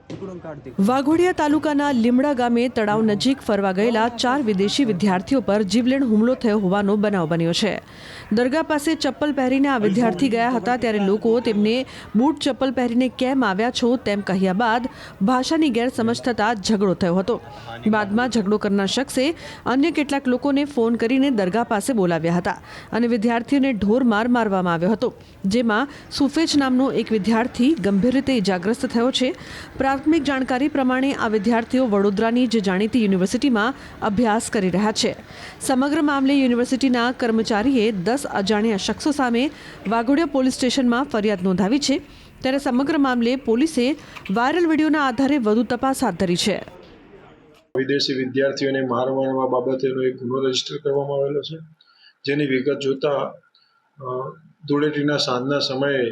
વાઘોડિયા તાલુકાના લીમડા ગામે તળાવ નજીક ફરવા ગયેલા 4 વિદેશી વિદ્યાર્થીઓ પર જીવલેણ હુમલો થયો હોવાનો બનાવ બન્યો છે। દરગાહ પાસે ચપ્પલ પહેરીને આ વિદ્યાર્થી ગયા હતા ત્યારે લોકો તેમને બૂટ ચપ્પલ પહેરીને કેમ આવ્યા છો તેમ કહ્યા બાદ ભાષાની ગેરસમજ થતાં ઝઘડો થયો હતો। બાદમાં ઝઘડો કરનાર શખ્સે અન્ય કેટલાક લોકોને ફોન કરીને દરગાહ પાસે બોલાવ્યા હતા અને વિદ્યાર્થીઓને ઢોર માર મારવામાં આવ્યો હતો, જેમાં સુફેજ નામનો એક વિદ્યાર્થી ગંભીર રીતે ઇજાગ્રસ્ત થયો છે। પ્રાથમિક જાણકારી પ્રમાણે આ વિદ્યાર્થીઓ વડોદરાની જ જાણીતી યુનિવર્સિટીમાં અભ્યાસ કરી રહ્યા છે। સમગ્ર મામલે યુનિવર્સિટીના કર્મચારીએ 10 અજાણ્યા શખ્સો સામે વાઘોડિયા પોલીસ સ્ટેશનમાં ફરિયાદ નોંધાવી છે। ત્યારે સમગ્ર મામલે પોલીસે વાયરલ વિડીયોના આધારે વધુ તપાસ હાથ ધરી છે। વિદેશી વિદ્યાર્થીઓને મારવા બાબતેનો એક ગુનો રજીસ્ટર કરવામાં આવેલો છે, જેની વિગત જોતા ધૂળેટીના સાંજના સમયે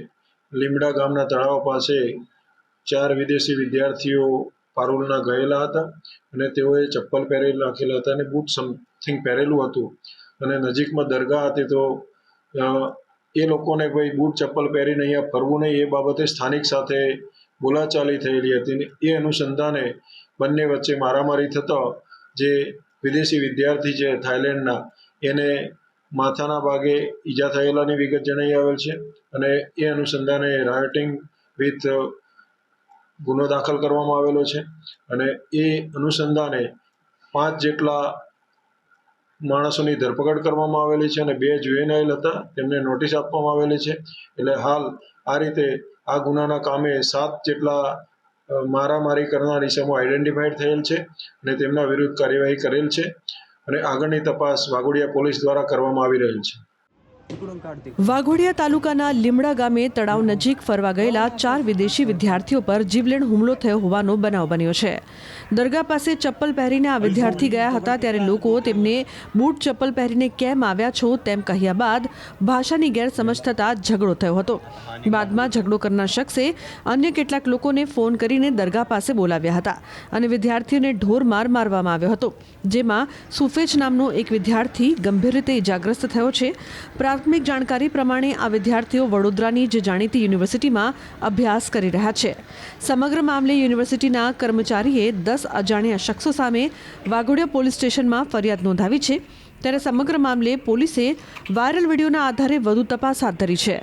લીમડા ગામના તળાવ પાસે 4 વિદેશી વિદ્યાર્થીઓ પારુલના ગયેલા હતા અને તેઓએ ચપ્પલ પહેરેલા રાખેલા હતા અને બૂટ સમથિંગ પહેરેલું હતું અને નજીકમાં દરગાહ હતી તો એ લોકોને કોઈ બૂટ ચપ્પલ પહેરીને અહીંયા ફરવું નહીં એ બાબતે સ્થાનિક સાથે બોલાચાલી થયેલી હતી અને એ અનુસંધાને બંને વચ્ચે મારામારી થતાં જે વિદેશી વિદ્યાર્થી છે થાઈલેન્ડના એને માથાના ભાગે ઈજા થયેલાની વિગત જણાઈ આવેલ છે અને એ અનુસંધાને રાયોટિંગ વિથ ગુનો દાખલ કરવામાં આવેલો છે અને એ અનુસંધાને 5 જેટલા માણસોની ધરપકડ કરવામાં આવેલી છે અને 2 જુવેનાઇલ હતા તેમને નોટિસ આપવામાં આવેલી છે। એટલે હાલ આ રીતે આ ગુનાના કામે 7 જેટલા મારામારી કરનાર ઇસમો આઈડેન્ટિફાઈડ થયેલ છે અને તેમના વિરુદ્ધ કાર્યવાહી કરેલ છે અને આગળની તપાસ વાઘોડિયા પોલીસ દ્વારા કરવામાં આવી રહેલ છે। વાઘોડિયા તાલુકાના લીમડા ગામે તળાવ નજીક ફરવા ગયેલા 4 વિદેશી વિદ્યાર્થીઓ પર જીવલેણ હુમલો થયો હોવાનો બનાવ બન્યો છે। દરગાહ પાસે ચપ્પલ પહેરીને આ વિદ્યાર્થી ગયા હતા ત્યારે લોકો તેમને બૂટ ચપ્પલ પહેરીને કેમ આવ્યા છો તેમ કહ્યા બાદ ભાષાની ગેરસમજ થતાં ઝઘડો થયો હતો। બાદમાં ઝઘડો કરનાર શખ્સે અન્ય કેટલાક લોકોને ફોન કરીને દરગાહ પાસે બોલાવ્યા હતા અને વિદ્યાર્થીઓને ઢોર માર મારવામાં આવ્યો હતો, જેમાં સુફેજ નામનો એક વિદ્યાર્થી ગંભીર રીતે ઇજાગ્રસ્ત થયો છે। પ્રાથમિક જાણકારી પ્રમાણે આ વિદ્યાર્થીઓ વડોદરાની જ જાણીતી યુનિવર્સિટીમાં અભ્યાસ કરી રહ્યા છે। સમગ્ર મામલે યુનિવર્સિટીના કર્મચારીએ 10 અજાણ્યા શખ્સો સામે વાઘોડિયા પોલીસ સ્ટેશનમાં ફરિયાદ નોંધાવી છે। ત્યારે સમગ્ર મામલે પોલીસે વાયરલ વિડીયોના આધારે વધુ તપાસ હાથ ધરી છે।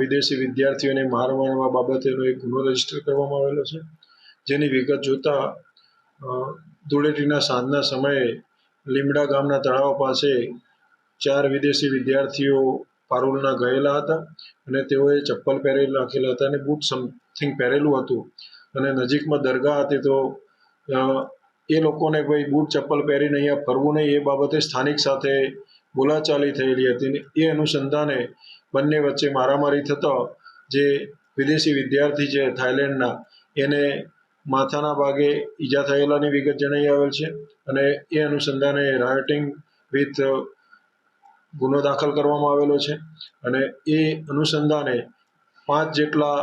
વિદેશી વિદ્યાર્થીઓને મારવા બાબતેનો એક ગુનો રજીસ્ટર કરવામાં આવેલો છે, જેની વિગત જોતા ધૂળેટીના સાંજના સમયે લીમડા ગામના તળાવ પાસે 4 વિદેશી વિદ્યાર્થીઓ પારુલના ગયેલા હતા અને તેઓએ ચપ્પલ પહેરેલા રાખેલા હતા અને બૂટ સમથિંગ પહેરેલું હતું અને નજીકમાં દરગાહ હતી તો એ લોકોને કોઈ બૂટ ચપ્પલ પહેરીને અહીંયા ફરવું નહીં એ બાબતે સ્થાનિક સાથે બોલાચાલી થયેલી હતી અને એ અનુસંધાને બંને વચ્ચે મારામારી થતાં જે વિદેશી વિદ્યાર્થી છે થાઈલેન્ડના એને માથાના ભાગે ઈજા થયેલાની વિગત જણાઈ આવેલ છે અને એ અનુસંધાને રાયોટિંગ વિથ ગુનો દાખલ કરવામાં આવેલો છે અને એ અનુસંધાને 5 જેટલા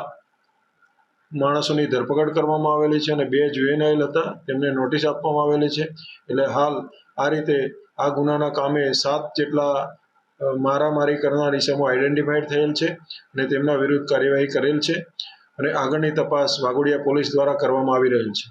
માણસોની ધરપકડ કરવામાં આવેલી છે અને 2 જુવેનાઇલ હતા તેમને નોટિસ આપવામાં આવેલી છે। એટલે હાલ આ રીતે આ ગુનાના કામે 7 જેટલા મારામારી કરનાર ઇસમો આઈડેન્ટિફાઈડ થયેલ છે અને તેમના વિરુદ્ધ કાર્યવાહી કરેલ છે અને આગળની તપાસ વાઘોડિયા પોલીસ દ્વારા કરવામાં આવી રહેલ છે।